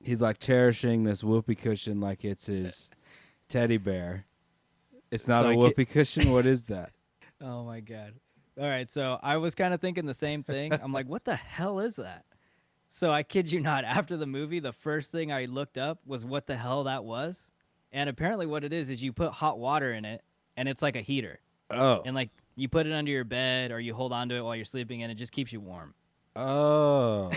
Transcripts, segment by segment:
He's like cherishing this whoopee cushion like it's his teddy bear. It's not a whoopee cushion. What is that? Oh my God. All right, so I was kind of thinking the same thing. I'm like, what the hell is that? So I kid you not, after the movie, the first thing I looked up was what the hell that was. And apparently what it is you put hot water in it, and it's like a heater. Oh. And like you put it under your bed or you hold on to it while you're sleeping, and it just keeps you warm. Oh.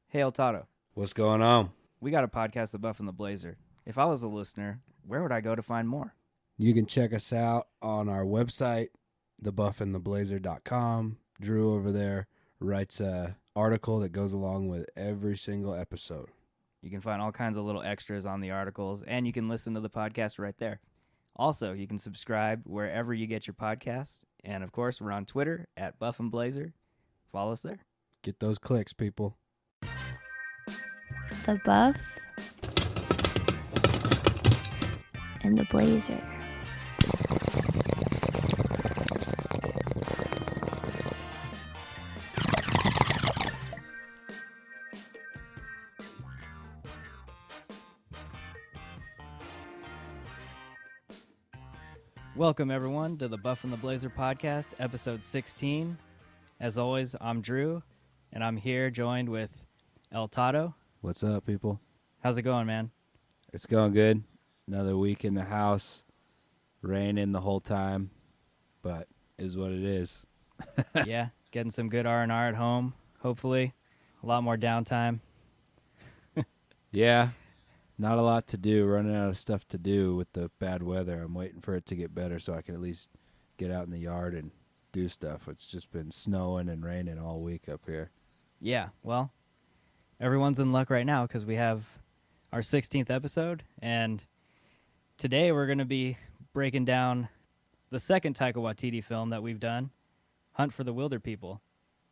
Hey, El Toddo. What's going on? We got a podcast, The Buff and the Blazer. If I was a listener, where would I go to find more? You can check us out on our website, thebuffandtheblazer.com. Drew over there writes a article that goes along with every single episode. You can find all kinds of little extras on the articles, and you can listen to the podcast right there. Also, you can subscribe wherever you get your podcasts. And, of course, we're on Twitter at Buff and Blazer. Follow us there. Get those clicks, people. The Buff and the Blazer. Welcome, everyone, to the Buff and the Blazer podcast, episode 16. As always, I'm Drew, and I'm here joined with El Toddo. What's up, people? How's it going, man? It's going good. Another week in the house. Raining the whole time, but is what it is. Yeah, getting some good R&R at home, hopefully. A lot more downtime. Yeah, not a lot to do. Running out of stuff to do with the bad weather. I'm waiting for it to get better so I can at least get out in the yard and do stuff. It's just been snowing and raining all week up here. Yeah, well, everyone's in luck right now because we have our 16th episode, and today we're going to be breaking down the second Taika Waititi film that we've done, Hunt for the Wilderpeople.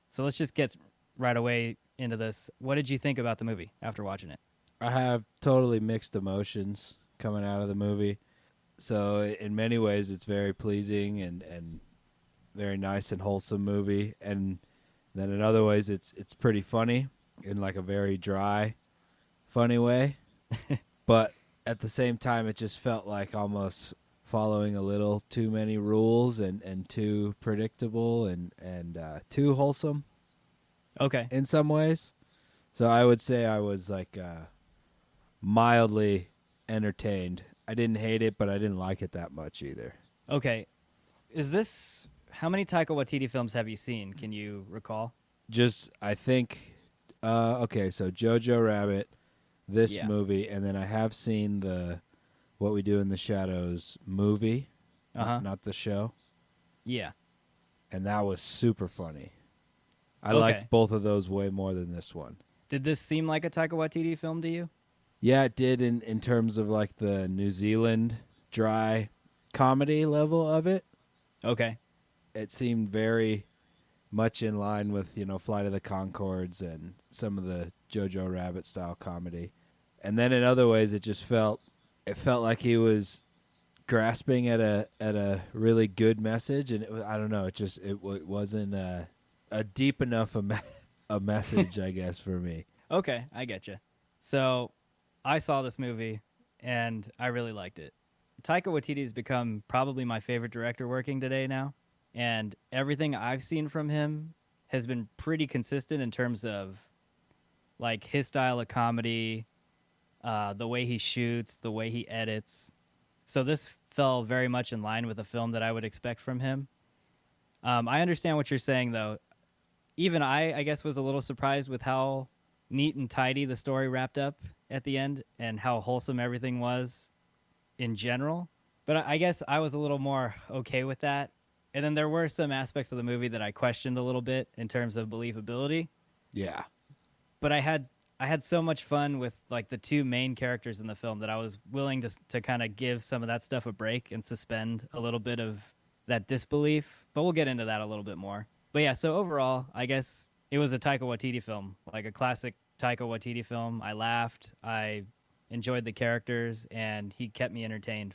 So let's just get right away into this. What did you think about the movie after watching it? I have totally mixed emotions coming out of the movie. So in many ways, it's very pleasing and very nice and wholesome movie. And then in other ways, it's pretty funny in like a very dry, funny way. But at the same time, it just felt like almost following a little too many rules and too predictable and too wholesome. Okay. In some ways. So I would say I was like mildly entertained. I didn't hate it, but I didn't like it that much either. Okay. How many Taika Waititi films have you seen? Can you recall? Just, I think, okay, so Jojo Rabbit, this movie, and then I have seen the What We Do in the Shadows movie, not the show. Yeah. And that was super funny. I liked both of those way more than this one. Did this seem like a Taika Waititi film to you? Yeah, it did in terms of like the New Zealand dry comedy level of it. Okay. It seemed very much in line with, Flight of the Conchords and some of the Jojo Rabbit style comedy. And then in other ways, it felt like he was grasping at a really good message. And I don't know, it wasn't a deep enough a message, I guess, for me. Okay, I get you. So I saw this movie, and I really liked it. Taika Waititi has become probably my favorite director working today now, and everything I've seen from him has been pretty consistent in terms of like his style of comedy, the way he shoots, the way he edits. So this fell very much in line with a film that I would expect from him. I understand what you're saying, though. Even I guess, was a little surprised with how neat and tidy the story wrapped up at the end and how wholesome everything was in general. But I guess I was a little more okay with that. And then there were some aspects of the movie that I questioned a little bit in terms of believability. Yeah. But I had so much fun with like the two main characters in the film that I was willing to kind of give some of that stuff a break and suspend a little bit of that disbelief. But we'll get into that a little bit more. But yeah, so overall, I guess it was a Taika Waititi film, like a classic Taika Waititi film. I laughed, I enjoyed the characters, and he kept me entertained.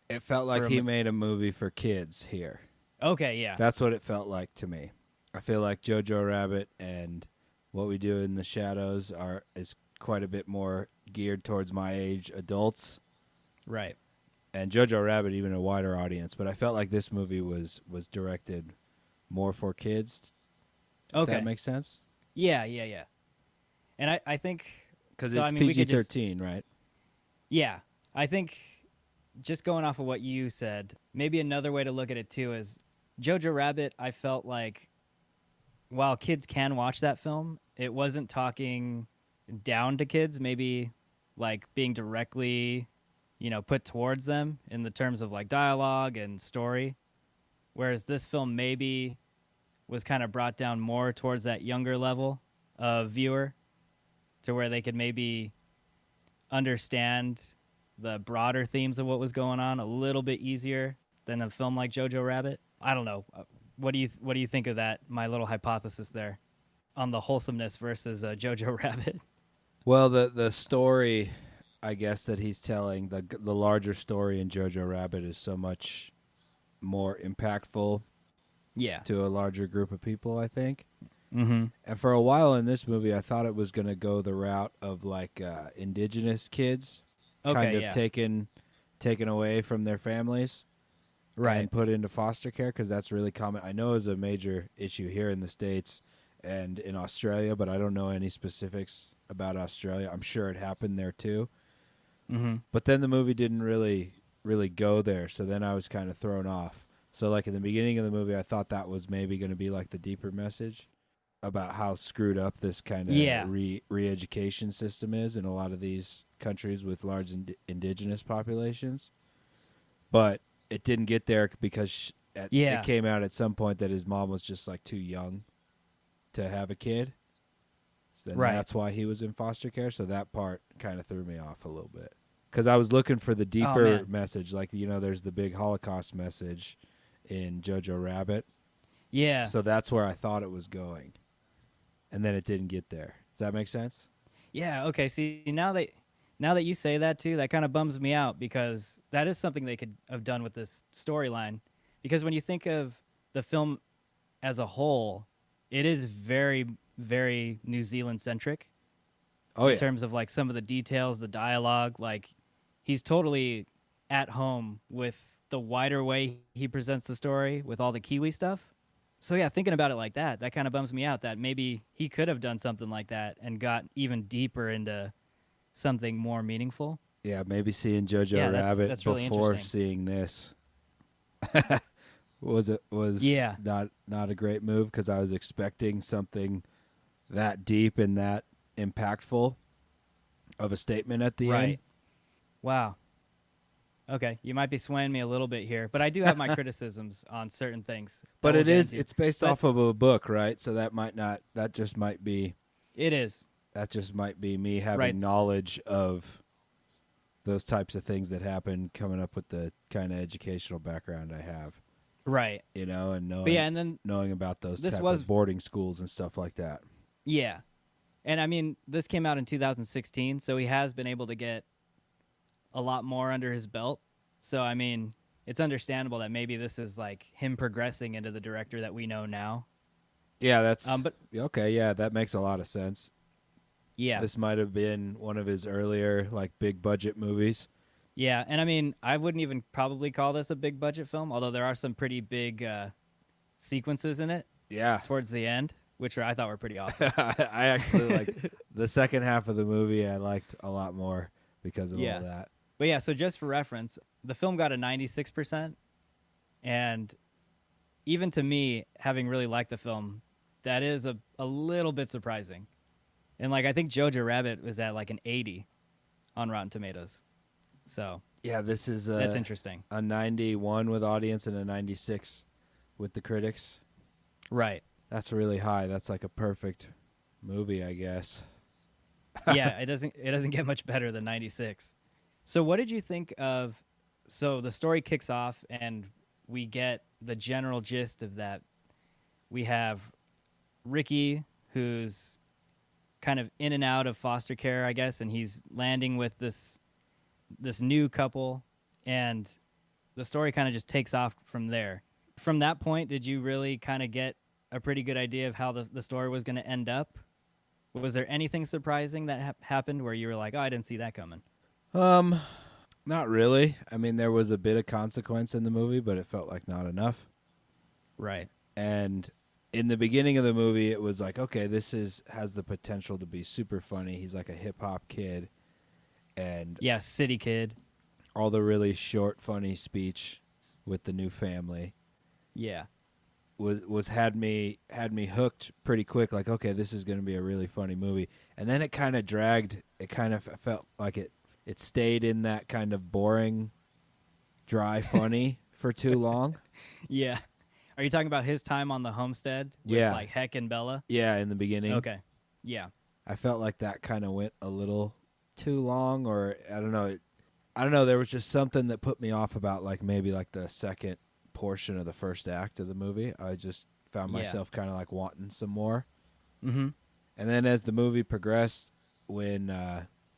It felt like he made a movie for kids here. Okay, yeah. That's what it felt like to me. I feel like Jojo Rabbit and What We Do in the Shadows is quite a bit more geared towards my age adults, Right. and Jojo Rabbit even a wider audience. But I felt like this movie was directed more for kids. If Okay. that makes sense. Yeah. And I think Because so. it's I mean, we could just PG-13, right? yeah. I think just going off of what you said, maybe another way to look at it too is Jojo Rabbit. I felt like while kids can watch that film, it wasn't talking down to kids. Maybe like being directly, put towards them in the terms of like dialogue and story. Whereas this film maybe was kind of brought down more towards that younger level of viewer, to where they could maybe understand the broader themes of what was going on a little bit easier than a film like Jojo Rabbit. I don't know. What do you think of that? My little hypothesis there on the wholesomeness versus Jojo Rabbit. Well, the story, I guess, that he's telling, the larger story in Jojo Rabbit is so much more impactful Yeah. to a larger group of people, I think. Mm-hmm. And for a while in this movie, I thought it was going to go the route of like indigenous kids, kind of taken away from their families, Right. and put into foster care, because that's really common. I know is a major issue here in the States and in Australia, but I don't know any specifics about Australia. I'm sure it happened there too. Mm-hmm. But then the movie didn't really go there, so then I was kind of thrown off. So like in the beginning of the movie, I thought that was maybe going to be like the deeper message about how screwed up this kind of re-education system is in a lot of these countries with large indigenous populations. But it didn't get there because it came out at some point that his mom was just like too young to have a kid. So then that's why he was in foster care. So that part kind of threw me off a little bit. Because I was looking for the deeper message. Like, there's the big Holocaust message in Jojo Rabbit. Yeah. So that's where I thought it was going. And then it didn't get there. Does that make sense? Yeah. Okay. See, now that you say that too, that kind of bums me out, because that is something they could have done with this storyline. Because when you think of the film as a whole, it is very, very New Zealand centric. Oh, in terms of like some of the details, the dialogue. Like, he's totally at home with the wider way he presents the story with all the Kiwi stuff. So yeah, thinking about it like that kind of bums me out that maybe he could have done something like that and got even deeper into something more meaningful. Yeah, maybe seeing Jojo Rabbit that's really before interesting. seeing this was not a great move, because I was expecting something that deep and that impactful of a statement at the end. Wow. Okay, you might be swaying me a little bit here, but I do have my criticisms on certain things. But it's based off of a book, right? So that just might be me having knowledge of those types of things that happen, coming up with the kind of educational background I have. Right. And knowing about those type of boarding schools and stuff like that. Yeah. And I mean, this came out in 2016, so he has been able to get a lot more under his belt. So, I mean, it's understandable that maybe this is like him progressing into the director that we know now. Yeah, okay. Yeah, that makes a lot of sense. Yeah. This might have been one of his earlier, like, big budget movies. Yeah. And I mean, I wouldn't even probably call this a big budget film, although there are some pretty big sequences in it. Yeah. Towards the end, which I thought were pretty awesome. I actually like the second half of the movie. I liked a lot more because of all that. But yeah, so just for reference, the film got a 96%, and even to me, having really liked the film, that is a little bit surprising. And like, I think Jojo Rabbit was at like an 80 on Rotten Tomatoes. So yeah, this is that's interesting. A 91 with audience and a 96 with the critics. Right. That's really high. That's like a perfect movie, I guess. Yeah, it doesn't get much better than 96. So what did you think of, so the story kicks off and we get the general gist of that. We have Ricky, who's kind of in and out of foster care, I guess, and he's landing with this new couple, and the story kind of just takes off from there. From that point, did you really kind of get a pretty good idea of how the story was going to end up? Was there anything surprising that happened where you were like, oh, I didn't see that coming? Not really. I mean, there was a bit of consequence in the movie, but it felt like not enough. Right. And in the beginning of the movie, it was like, okay, has the potential to be super funny. He's like a hip hop kid, and Yeah, city kid. all the really short, funny speech with the new family Yeah. had me hooked pretty quick. Like, okay, this is going to be a really funny movie. And then it kind of dragged. It kind of felt like it stayed in that kind of boring, dry, funny for too long. Yeah. Are you talking about his time on the homestead with Yeah. like Heck and Bella? Yeah, in the beginning. Okay. Yeah. I felt like that kind of went a little too long, or I don't know. There was just something that put me off about like maybe like the second portion of the first act of the movie. I just found myself kind of like wanting some more. Mm-hmm. And then as the movie progressed, when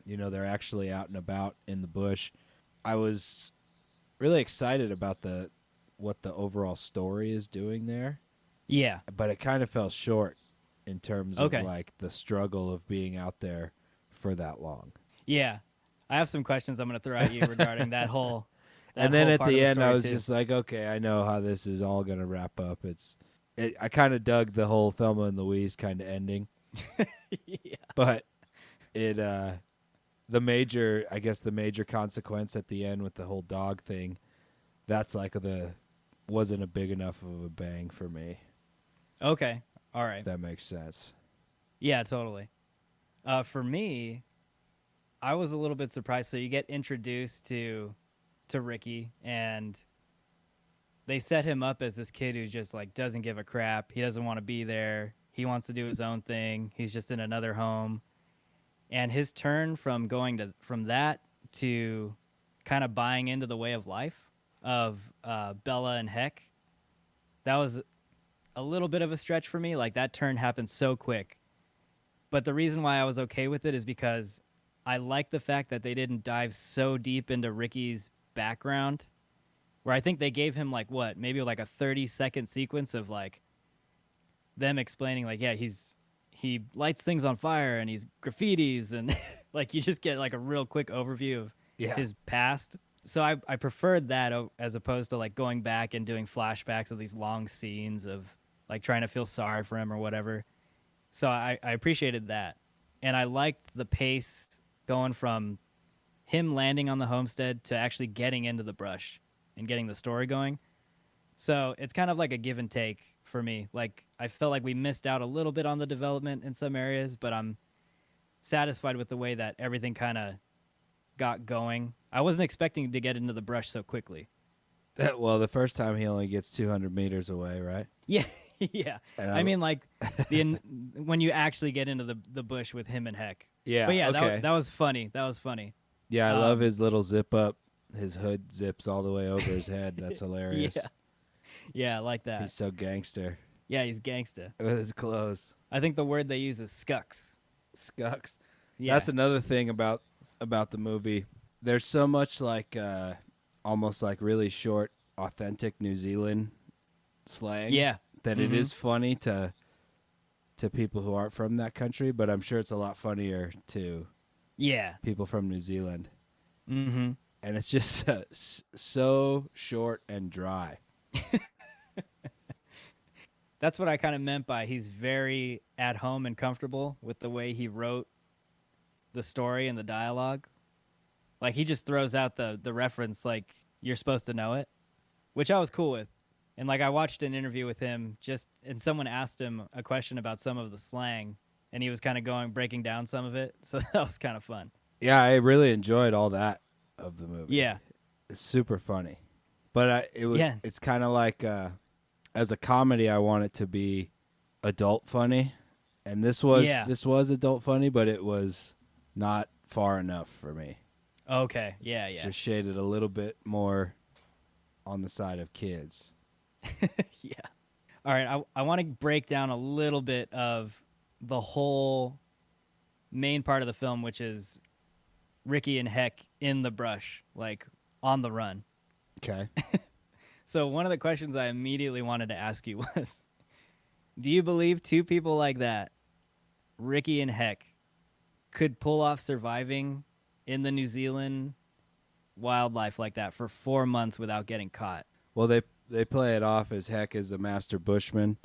they're actually out and about in the bush, I was really excited about what the overall story is doing there. Yeah. But it kind of fell short in terms Okay. of like the struggle of being out there for that long. Yeah. I have some questions I'm going to throw at you regarding that whole. And then whole at part of the end, story I was too. just like, okay, I know how this is all going to wrap up. I kind of dug the whole Thelma and Louise kind of ending, Yeah. but the major consequence at the end with the whole dog thing, that's like wasn't a big enough of a bang for me. Okay. All right. If that makes sense. Yeah, totally. For me, I was a little bit surprised. So you get introduced to Ricky, and they set him up as this kid who just like doesn't give a crap. He doesn't want to be there. He wants to do his own thing. He's just in another home. And his turn from from that to kind of buying into the way of life of Bella and Heck, that was a little bit of a stretch for me. Like that turn happened so quick. But the reason why I was okay with it is because I like the fact that they didn't dive so deep into Ricky's background, where I think they gave him like maybe like a 30-second sequence of like them explaining like, yeah, he lights things on fire and he's graffitis, and like you just get like a real quick overview of his past. So I preferred that as opposed to like going back and doing flashbacks of these long scenes of like trying to feel sorry for him or whatever. So I appreciated that. And I liked the pace going from him landing on the homestead to actually getting into the brush and getting the story going. So it's kind of like a give and take for me. Like I felt like we missed out a little bit on the development in some areas, but I'm satisfied with the way that everything kind of got going. I wasn't expecting to get into the brush so quickly. Well, the first time he only gets 200 meters away, right? Yeah, yeah. And I mean, like when you actually get into the bush with him and Heck. Yeah, But yeah, okay. that was funny. That was funny. Yeah, I love his little zip up. His hood zips all the way over his head. That's hilarious. Yeah, I like that. He's so gangster Yeah, he's gangsta. with his clothes. I think the word they use is scucks. Scucks. Yeah. That's another thing about the movie. There's so much like almost like really short, authentic New Zealand slang. Yeah. That it is funny to people who aren't from that country, but I'm sure it's a lot funnier to people from New Zealand. Mm-hmm. And it's just so short and dry. That's what I kind of meant by he's very at home and comfortable with the way he wrote the story and the dialogue. Like he just throws out the reference like you're supposed to know it, which I was cool with. And like I watched an interview with him and someone asked him a question about some of the slang, and he was kind of breaking down some of it. So that was kind of fun. Yeah, I really enjoyed all that of the movie. Yeah. It's super funny. But it's kind of like as a comedy, I want it to be adult funny, and this was adult funny, but it was not far enough for me. Okay. Yeah. Just shaded a little bit more on the side of kids. Yeah. All right. I want to break down a little bit of the whole main part of the film, which is Ricky and Heck in the brush, like on the run. Okay. So one of the questions I immediately wanted to ask you was, do you believe two people like that, Ricky and Heck, could pull off surviving in the New Zealand wildlife like that for 4 months without getting caught? Well, they play it off as Heck is a master bushman,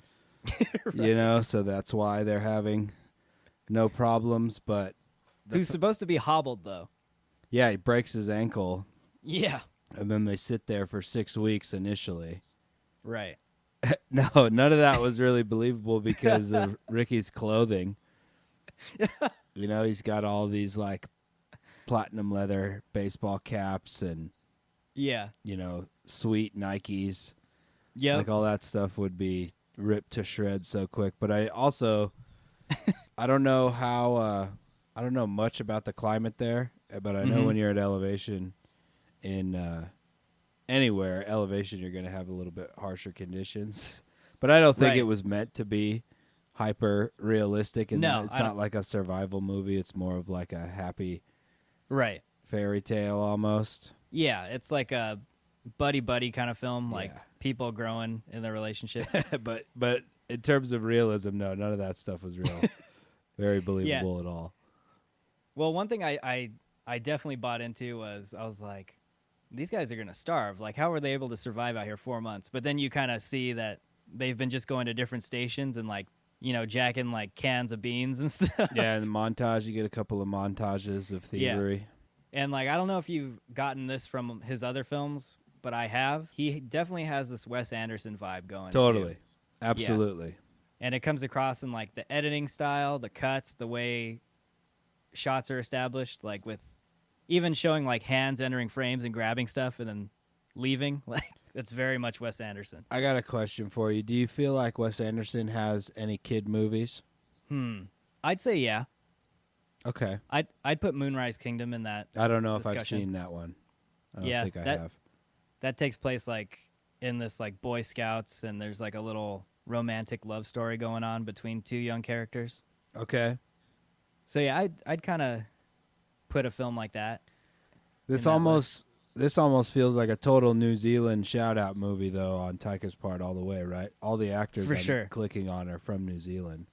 so that's why they're having no problems. But Who's supposed to be hobbled, though. yeah, he breaks his ankle, Yeah. and then they sit there for 6 weeks initially. Right. No, none of that was really believable because of Ricky's clothing. He's got all these like platinum leather baseball caps and Yeah. sweet Nikes. Yeah. Like all that stuff would be ripped to shreds so quick. But I also, I don't know I don't know much about the climate there, but I know when you're at elevation in anywhere, elevation, you're going to have a little bit harsher conditions. But I don't think it was meant to be hyper realistic. And No, it's not like a survival movie. It's more of like a happy Right. fairy tale almost. Yeah, it's like a buddy kind of film, like Yeah. people growing in their relationship. but in terms of realism, no, none of that stuff was real. Very believable at all. Well, one thing I definitely bought into was I was like, these guys are going to starve. Like, how are they able to survive out here 4 months? But then you kind of see that they've been just going to different stations and like, jacking like cans of beans and stuff. Yeah, in the montage, you get a couple of montages of thievery. And like, I don't know if you've gotten this from his other films, but I have. He definitely has this Wes Anderson vibe going. Totally. Too. Absolutely. And it comes across in like the editing style, the cuts, the way shots are established, like with even showing like hands entering frames and grabbing stuff and then leaving. Like, it's very much Wes Anderson. I got a question for you. Do you feel like Wes Anderson has any kid movies? I'd say yeah. Okay. I'd put Moonrise Kingdom in that. I don't know if discussion. I've seen that one. I don't Yeah, think I that- have. That takes place like in this like Boy Scouts, and there's like a little romantic love story going on between two young characters. Okay. So yeah, I'd kind of put a film like that. This that almost feels like a total New Zealand shout-out movie, though, on Taika's part all the way, right? All the actors For I'm sure. clicking on are from New Zealand.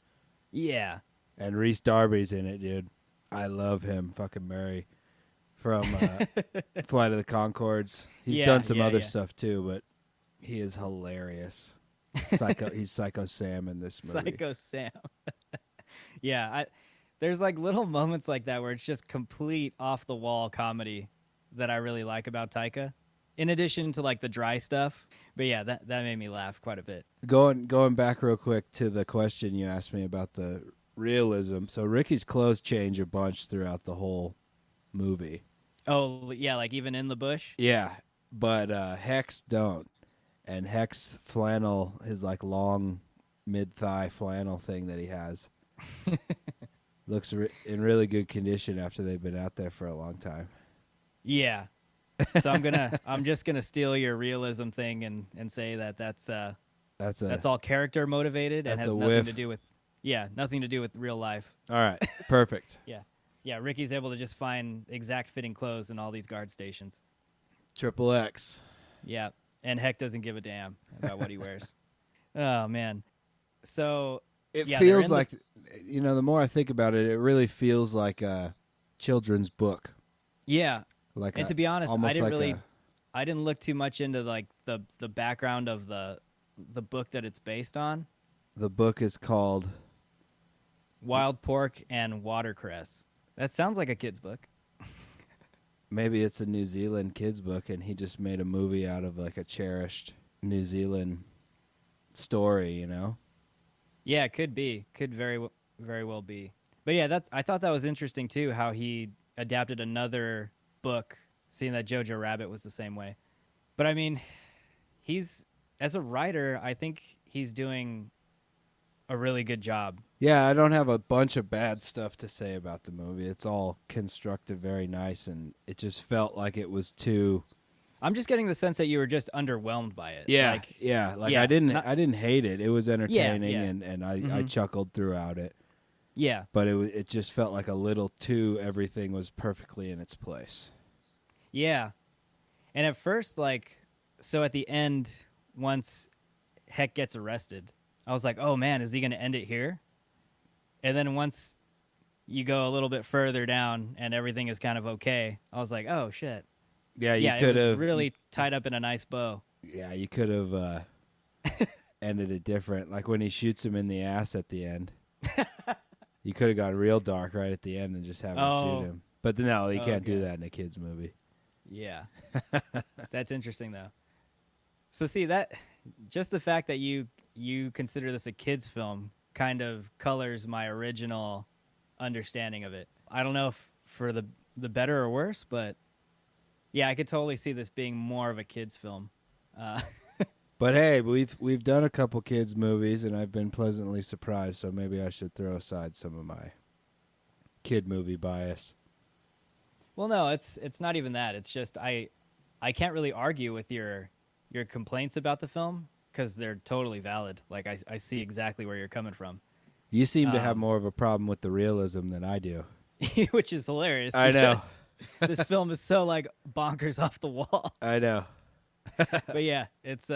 Yeah. And Rhys Darby's in it, dude. I love him. Fucking Murray from Flight of the Conchords. He's done some other stuff, too, but he is hilarious. He's Psycho Sam in this movie. Psycho Sam. Yeah, there's like little moments like that where it's just complete off the wall comedy that I really like about Taika. In addition to like the dry stuff. But yeah, that made me laugh quite a bit. Going back real quick to the question you asked me about the realism. So Ricky's clothes change a bunch throughout the whole movie. Oh, yeah, like even in the bush? Yeah, but Hex don't. And Hex flannel, his like long mid-thigh flannel thing that he has, looks in really good condition after they've been out there for a long time. Yeah. So I'm just gonna steal your realism thing and say that's all character motivated and that's has a nothing whiff. to do with nothing to do with real life. All right, perfect. Yeah, Ricky's able to just find exact fitting clothes in all these guard stations. Triple X. Yeah, and Heck doesn't give a damn about what he wears. Oh man, so It yeah, feels they're like, the more I think about it, it really feels like a children's book. yeah. Like, And to be honest, I almost I didn't look too much into like the background of the book that it's based on. the book is called. Wild Pork and Watercress. That sounds like a kid's book. Maybe it's a New Zealand kids book, and he just made a movie out of like a cherished New Zealand story. Yeah, it could be. Could very well be. But yeah, I thought that was interesting too, how he adapted another book, seeing that Jojo Rabbit was the same way. But I mean, as a writer, I think he's doing a really good job. Yeah, I don't have a bunch of bad stuff to say about the movie. It's all constructed very nice, and it just felt like it was too. I'm just getting the sense that you were just underwhelmed by it. Yeah, Like, I didn't hate it. It was entertaining, yeah. and I chuckled throughout it. Yeah. But it just felt like a little too. Everything was perfectly in its place. Yeah. And at first, like, so at the end, once Heck gets arrested, I was like, oh man, is he going to end it here? And then once you go a little bit further down and everything is kind of okay, I was like, oh shit. Yeah, you Yeah, could it was have really tied up in a nice bow. Yeah, you could have ended it different. Like when he shoots him in the ass at the end. You could have gone real dark right at the end and just have him shoot him. But no, you can't do that in a kids movie. Yeah. That's interesting though. So see that just the fact that you consider this a kids film kind of colors my original understanding of it. I don't know if for the better or worse, but yeah, I could totally see this being more of a kids film. But hey, we've done a couple kids movies, and I've been pleasantly surprised. So maybe I should throw aside some of my kid movie bias. Well, no, it's not even that. It's just I can't really argue with your complaints about the film because they're totally valid. Like I see exactly where you're coming from. You seem to have more of a problem with the realism than I do. Which is hilarious. I know. This film is so like bonkers off the wall. I know. But yeah, it's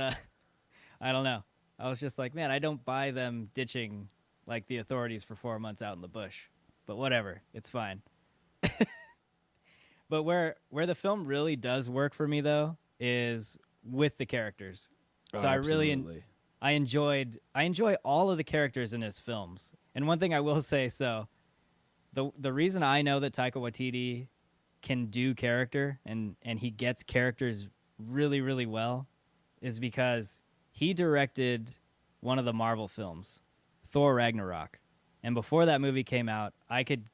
I don't know. I was just like, man, I don't buy them ditching like the authorities for 4 months out in the bush. But whatever, it's fine. But where the film really does work for me though is with the characters. So I enjoy all of the characters in his films. And one thing I will say, so the reason I know that Taika Waititi can do character and he gets characters really, really well is because he directed one of the Marvel films, Thor Ragnarok. And before that movie came out, I could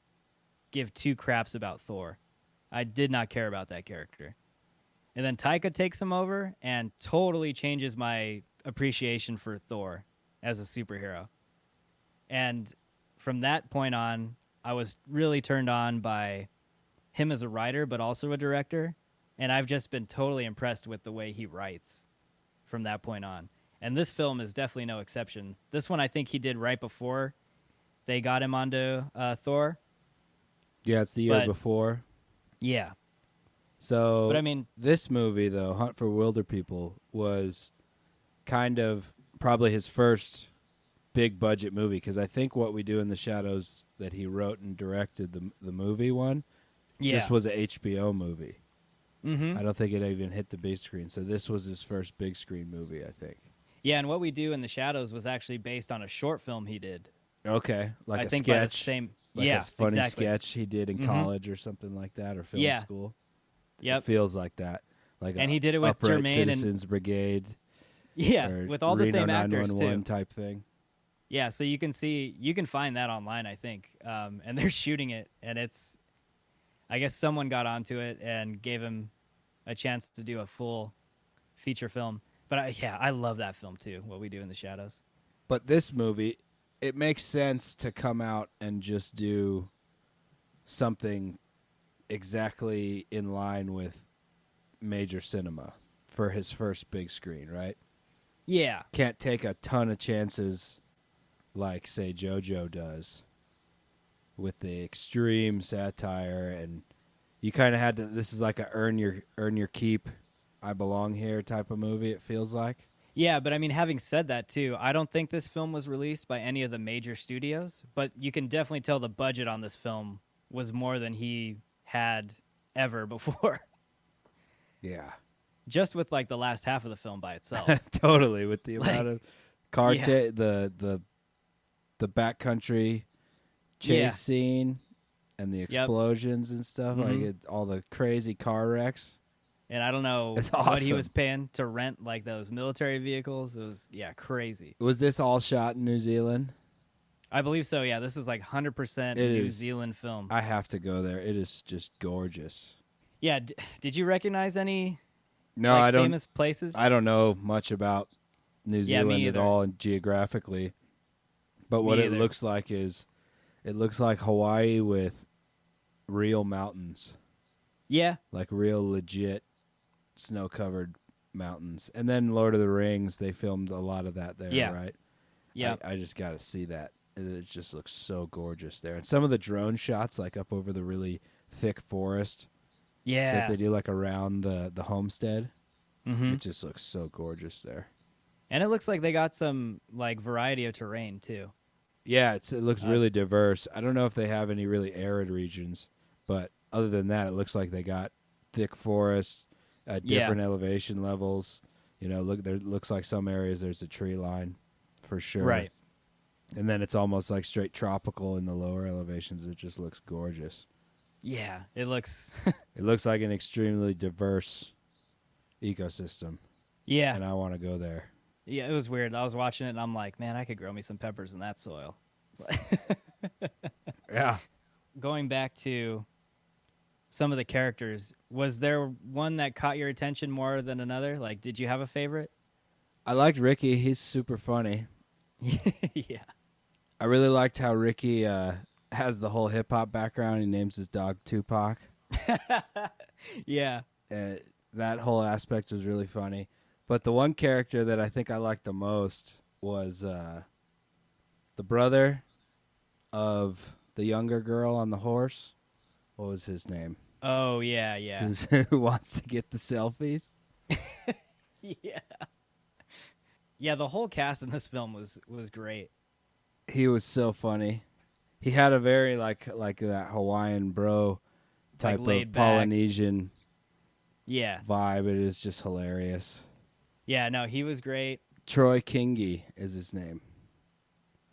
give two craps about Thor. I did not care about that character. And then Taika takes him over and totally changes my appreciation for Thor as a superhero. And from that point on, I was really turned on by him as a writer, but also a director. And I've just been totally impressed with the way he writes from that point on. And this film is definitely no exception. This one I think he did right before they got him onto Thor. Yeah, it's the year before. Yeah. So, but I mean, this movie, though, Hunt for Wilderpeople, was kind of probably his first big budget movie because I think What We Do in the Shadows that he wrote and directed, the movie one, just was an HBO movie. Mm-hmm. I don't think it even hit the big screen. So this was his first big screen movie, I think. Yeah, and What We Do in the Shadows was actually based on a short film he did. Okay, like I a think sketch. by the same, like yeah, a funny exactly. sketch he did in college or something like that, or film school. Yep. It feels like that. Like and he did it with Upright Jermaine Citizens Brigade. Yeah, with all the Reno same actors too. type thing. Yeah, so you can find that online, I think. And they're shooting it, and it's, I guess someone got onto it and gave him a chance to do a full feature film. But I love that film too, What We Do in the Shadows. But this movie, it makes sense to come out and just do something exactly in line with major cinema for his first big screen, right? Yeah. Can't take a ton of chances like, say, JoJo does with the extreme satire, and you kind of had to, this is like a earn your keep, I belong here type of movie, it feels like. Yeah, but I mean, having said that too, I don't think this film was released by any of the major studios, but you can definitely tell the budget on this film was more than he had ever before. Yeah. Just with like the last half of the film by itself. Totally, with the amount of car the backcountry chase scene and the explosions and stuff, like all the crazy car wrecks. And I don't know what he was paying to rent like those military vehicles. It was crazy. Was this all shot in New Zealand? I believe so. Yeah, this is like 100% New Zealand film. I have to go there. It is just gorgeous. Yeah, did you recognize any? No, I don't. Famous places. I don't know much about New Zealand at all, geographically. But what it looks like is, it looks like Hawaii with real mountains. Yeah, like real legit snow-covered mountains. And then Lord of the Rings, they filmed a lot of that there, right? Yeah. I just got to see that. It just looks so gorgeous there. And some of the drone shots, like up over the really thick forest, that they do like around the homestead. Mm-hmm. It just looks so gorgeous there. And it looks like they got some like variety of terrain too. Yeah, it looks Uh, really diverse. I don't know if they have any really arid regions, but other than that, it looks like they got thick forests at Yeah. different elevation levels. You know, there looks like some areas there's a tree line for sure. Right. And then it's almost like straight tropical in the lower elevations. It just looks gorgeous. Yeah, it looks. It looks like an extremely diverse ecosystem, Yeah. and I want to go there. Yeah, it was weird. I was watching it and I'm like, man, I could grow me some peppers in that soil. Yeah. Going back to some of the characters, was there one that caught your attention more than another? Like, did you have a favorite? I liked Ricky. He's super funny. Yeah. I really liked how Ricky has the whole hip-hop background. He names his dog Tupac. Yeah. That whole aspect was really funny. But the one character that I think I liked the most was the brother of the younger girl on the horse. What was his name? Oh, yeah, yeah. Who wants to get the selfies? Yeah. Yeah, the whole cast in this film was great. He was so funny. He had a very like that Hawaiian bro type of laid back. Polynesian Yeah. vibe. It is just hilarious. Yeah, no, he was great. Troy Kingi is his name,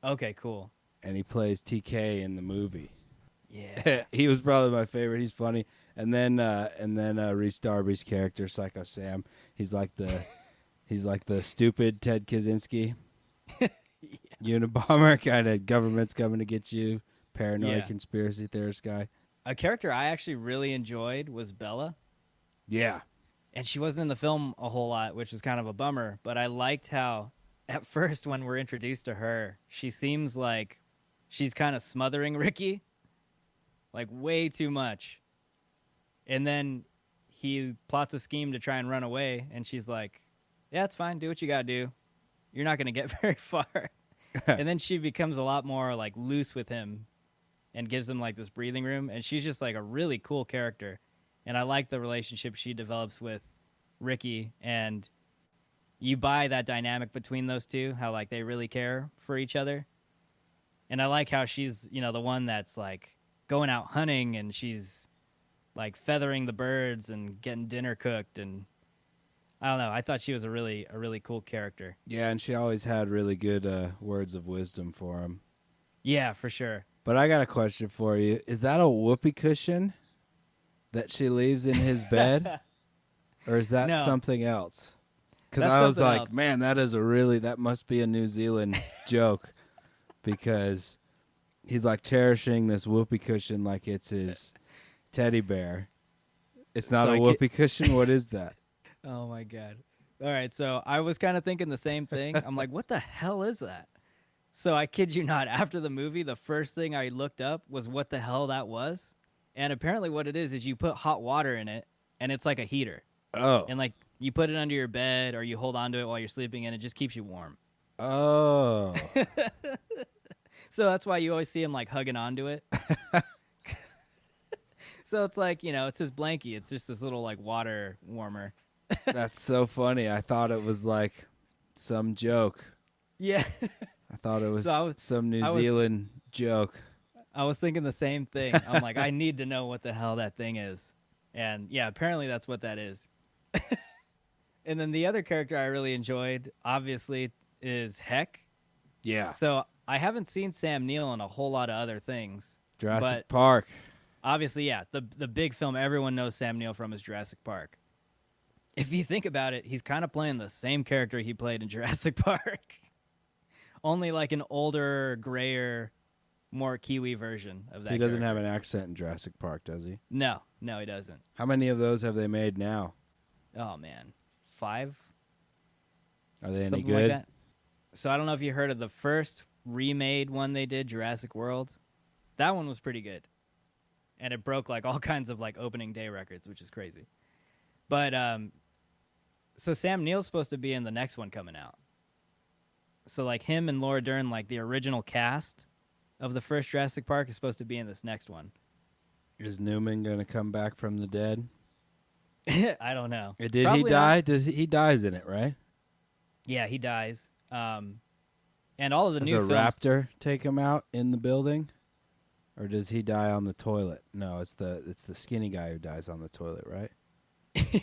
Okay, cool. and he plays TK in the movie. Yeah. He was probably my favorite. He's funny. And then Reese Darby's character, Psycho Sam. He's like the stupid Ted Kaczynski, Unabomber kind of government's coming to get you, paranoid Yeah. conspiracy theorist guy. A character I actually really enjoyed was Bella. Yeah, And she wasn't in the film a whole lot, which was kind of a bummer. But I liked how, at first, when we're introduced to her, she seems like she's kind of smothering Ricky, like way too much. And then he plots a scheme to try and run away, and she's like, "Yeah, it's fine. Do what you gotta do. You're not gonna get very far." And then she becomes a lot more like loose with him, and gives him like this breathing room. And she's just like a really cool character. And I like the relationship she develops with Ricky, and you buy that dynamic between those two, how like they really care for each other. And I like how she's, you know, the one that's like going out hunting, and she's like feathering the birds and getting dinner cooked, and I don't know, I thought she was a really cool character. yeah, and she always had really good words of wisdom for him. Yeah, for sure. But I got a question for you. Is that a whoopee cushion that she leaves in his bed? Or is that No. something else? Because That's I was something like, else. man, that must be a New Zealand joke. Because he's like cherishing this whoopee cushion like it's his teddy bear. It's not So a I ki- whoopee cushion? What is that? Oh my god. All right, so I was kind of thinking the same thing. I'm like, what the hell is that? So I kid you not, after the movie, the first thing I looked up was what the hell that was. And apparently what it is you put hot water in it, and it's like a heater. Oh. And like you put it under your bed or you hold onto it while you're sleeping, and it just keeps you warm. Oh. So that's why you always see him like hugging onto it. So it's like, you know, it's his blankie. It's just this little like water warmer. That's so funny. I thought it was like some joke. Yeah. I thought it was So some New I was- Zealand joke. I was thinking the same thing. I'm like, I need to know what the hell that thing is. And yeah, apparently that's what that is. And then the other character I really enjoyed, obviously, is Heck. Yeah. So I haven't seen Sam Neill in a whole lot of other things. Jurassic but Park. obviously, yeah, the big film everyone knows Sam Neill from is Jurassic Park. If you think about it, he's kind of playing the same character he played in Jurassic Park. Only like an older, grayer, more Kiwi version of that He doesn't character. have an accent in Jurassic Park, does he? No, he doesn't. How many of those have they made now? Oh, man. 5? Are they any Something good? like that. So I don't know if you heard of the first remade one they did, Jurassic World. That one was pretty good. And it broke like all kinds of like opening day records, which is crazy. But so Sam Neill's supposed to be in the next one coming out. So like him and Laura Dern, like the original cast of the first Jurassic Park, is supposed to be in this next one. Is Newman going to come back from the dead? I don't know. Did he Probably die? not. He dies in it, right? Yeah, he dies. And all of the Does new a films. raptor take him out in the building, or does he die on the toilet? No, it's the skinny guy who dies on the toilet, right?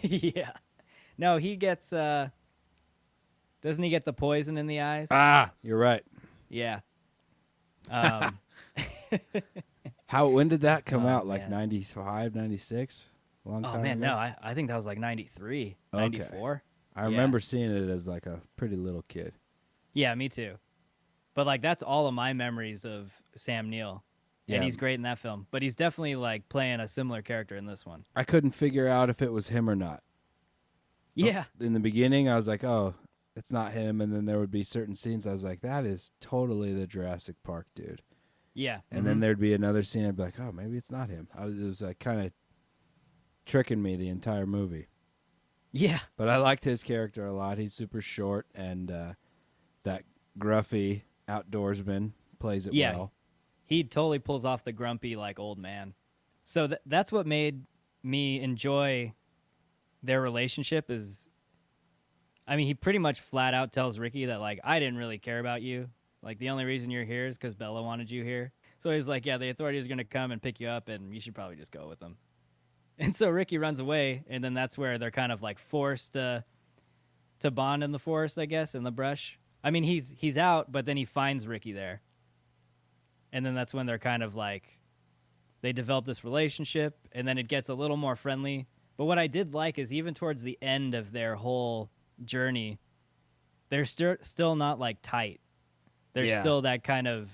Yeah. No, he gets. Doesn't he get the poison in the eyes? Ah, you're right. Yeah. When did that come Oh, out? Like man. 95, 96? Long Oh time man, ago? no, I think that was like 93, Okay. 94. I remember seeing it as like a pretty little kid. Yeah, me too. But like that's all of my memories of Sam Neill. Yeah. And he's great in that film. But he's definitely like playing a similar character in this one. I couldn't figure out if it was him or not. Yeah. In the beginning, I was like, oh, it's not him. And then there would be certain scenes I was like, that is totally the Jurassic Park dude. Yeah. And then there'd be another scene I'd be like, oh, maybe it's not him. It was like kind of tricking me the entire movie. Yeah. But I liked his character a lot. He's super short, and that gruffy outdoorsman plays it well. He totally pulls off the grumpy like old man. So that's what made me enjoy their relationship is I mean, he pretty much flat out tells Ricky that like I didn't really care about you. Like the only reason you're here is cuz Bella wanted you here. So he's like, yeah, the authorities are going to come and pick you up and you should probably just go with them. And so Ricky runs away, and then that's where they're kind of like forced to bond in the forest, I guess, in the brush. I mean, he's out, but then he finds Ricky there. And then that's when they're kind of like they develop this relationship, and then it gets a little more friendly. But what I did like is even towards the end of their whole journey, they're still not like tight. There's still that kind of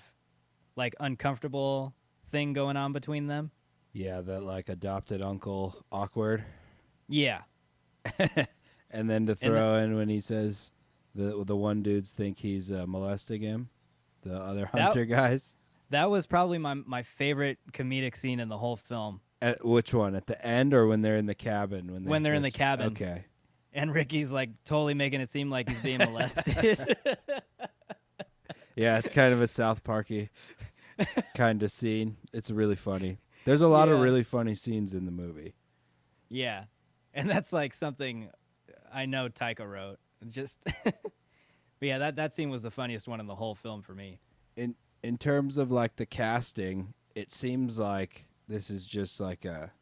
like uncomfortable thing going on between them. Yeah, that like adopted uncle awkward. Yeah. And then to throw in when he says the one dudes think he's molesting him, the other hunter guys. That was probably my favorite comedic scene in the whole film. At which one? At the end or when they're in the cabin? When they're in the cabin. Okay. And Ricky's like totally making it seem like he's being molested. Yeah, it's kind of a South Parky kind of scene. It's really funny. There's a lot of really funny scenes in the movie. Yeah. And that's like something I know Taika wrote. Just but yeah, that scene was the funniest one in the whole film for me. In terms of like the casting, it seems like this is just like a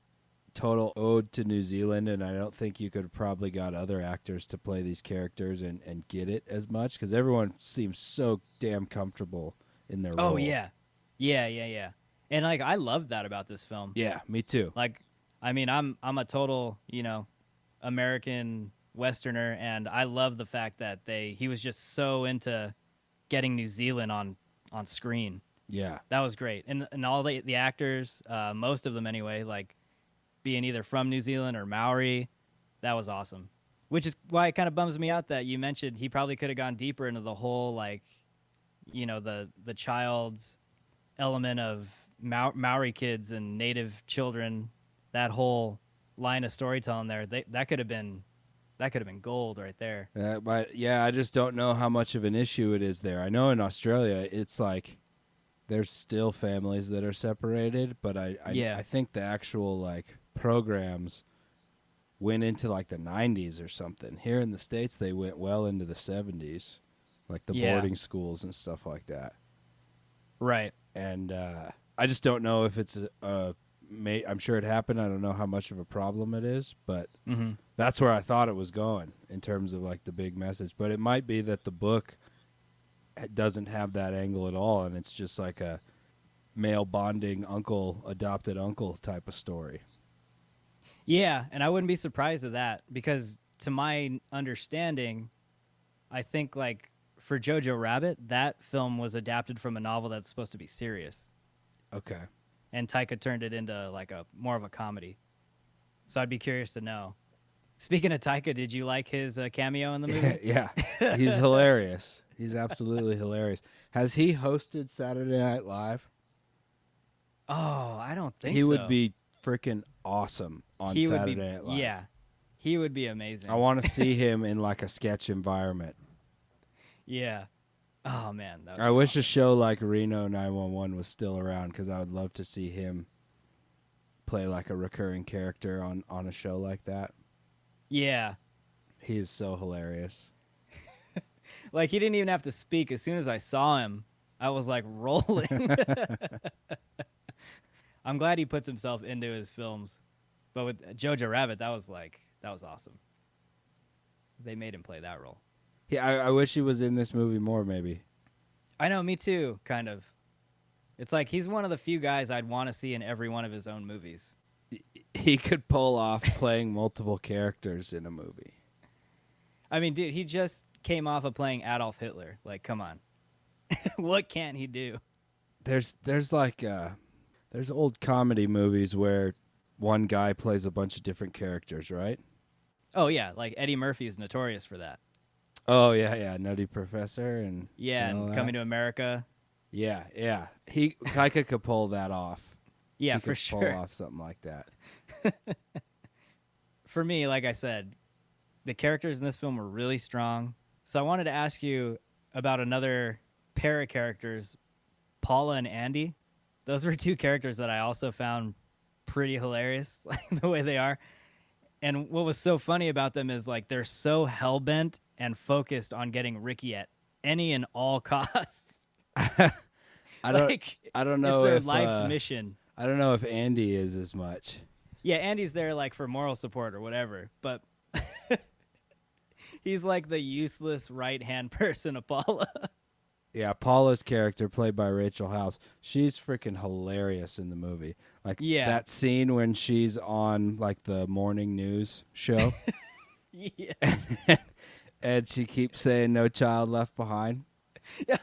total ode to New Zealand, and I don't think you could have probably got other actors to play these characters and get it as much because everyone seems so damn comfortable in their role. Oh yeah. Yeah. And like I loved that about this film. Yeah, me too. Like I mean, I'm a total, American Westerner, and I love the fact that he was just so into getting New Zealand on screen. Yeah. That was great. And all the actors, most of them anyway, like being either from New Zealand or Maori, that was awesome. Which is why it kind of bums me out that you mentioned he probably could have gone deeper into the whole like, the child element of Maori kids and native children, that whole line of storytelling there. That could have been gold right there. But yeah, I just don't know how much of an issue it is there. I know in Australia, it's like there's still families that are separated, but I think the actual like programs went into like the 90s or something. Here in the States, they went well into the 70s, like the boarding schools and stuff like that. Right. And I just don't know if it's I'm sure it happened. I don't know how much of a problem it is, but that's where I thought it was going in terms of like the big message. But it might be that the book doesn't have that angle at all, and it's just like a male bonding adopted uncle type of story. Yeah, and I wouldn't be surprised at that because to my understanding, I think like for Jojo Rabbit, that film was adapted from a novel that's supposed to be serious. Okay. And Taika turned it into like a more of a comedy. So I'd be curious to know. Speaking of Taika, did you like his cameo in the movie? Yeah. He's hilarious. He's absolutely hilarious. Has he hosted Saturday Night Live? Oh, I don't think he so. would be freaking awesome on Saturday Night Live. Yeah. He would be amazing. I want to see him in like a sketch environment. Yeah. Oh, man. I wish a show like Reno 911 was still around because I would love to see him play like a recurring character on a show like that. Yeah. He is so hilarious. Like, he didn't even have to speak. As soon as I saw him, I was like rolling. I'm glad he puts himself into his films. But with Jojo Rabbit, that was awesome. They made him play that role. Yeah, I wish he was in this movie more, maybe. I know, me too, kind of. It's like he's one of the few guys I'd want to see in every one of his own movies. He could pull off playing multiple characters in a movie. I mean, dude, he just came off of playing Adolf Hitler. Like, come on. What can't he do? There's old comedy movies where one guy plays a bunch of different characters, right? Oh, yeah, like Eddie Murphy is notorious for that. Oh, yeah, Nutty Professor and Yeah, and all and that. Coming to America. Yeah. Taika could pull that off. Yeah, He for could sure. pull off something like that. For me, like I said, the characters in this film were really strong. So I wanted to ask you about another pair of characters, Paula and Andy. Those were two characters that I also found pretty hilarious, like the way they are. And what was so funny about them is like they're so hell-bent and focused on getting Ricky at any and all costs. I don't know it's their if life's mission. I don't know if Andy is as much. Yeah, Andy's there like for moral support or whatever, but he's like the useless right-hand person of Paula. Yeah, Paula's character, played by Rachel House, she's freaking hilarious in the movie. Like that scene when she's on like the morning news show, Yeah. and she keeps saying "No child left behind."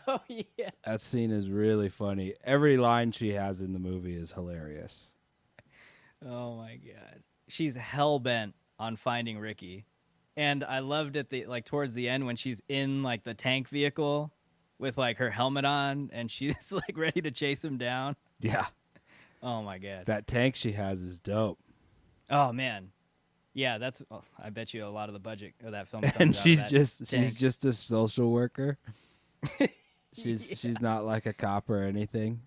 Oh yeah. That scene is really funny. Every line she has in the movie is hilarious. Oh my god. She's hell-bent on finding Ricky. And I loved it towards the end when she's in like the tank vehicle with like her helmet on and she's like ready to chase him down. Yeah. Oh my god. That tank she has is dope. Oh man. Yeah, I bet you a lot of the budget of that film And comes out of she's that just tank. she's just a social worker. She's Yeah. she's not like a cop or anything.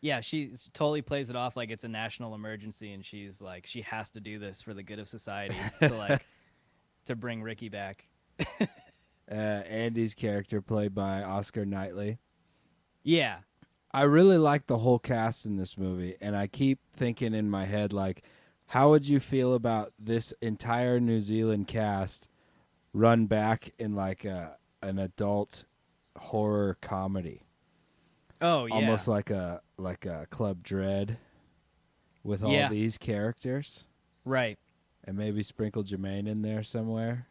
Yeah, she totally plays it off like it's a national emergency, and she's like, she has to do this for the good of society to bring Ricky back. Andy's character, played by Oscar Knightley. Yeah. I really like the whole cast in this movie, and I keep thinking in my head, like, how would you feel about this entire New Zealand cast run back in like an adult horror comedy? Oh yeah. Almost like a Club Dread with all these characters. Right. And maybe sprinkle Jermaine in there somewhere.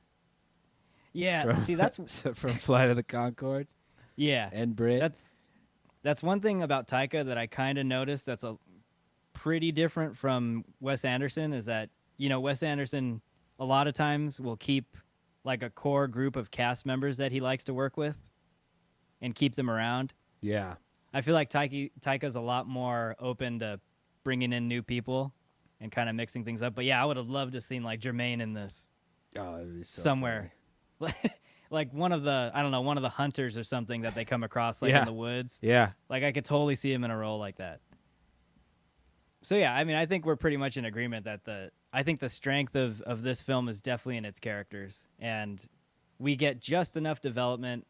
Yeah. See, that's from Flight of the Conchords. Yeah. And Brit. That's one thing about Taika that I kind of noticed that's a pretty different from Wes Anderson is that, Wes Anderson a lot of times will keep like a core group of cast members that he likes to work with and keep them around. Yeah. I feel like Taika's a lot more open to bringing in new people and kind of mixing things up. But yeah, I would have loved to have seen like Jermaine in this It'd be so somewhere. Like one of the hunters or something that they come across in the woods. Yeah. Like I could totally see him in a role like that. So yeah, I mean, I think we're pretty much in agreement that I think the strength of this film is definitely in its characters, and we get just enough development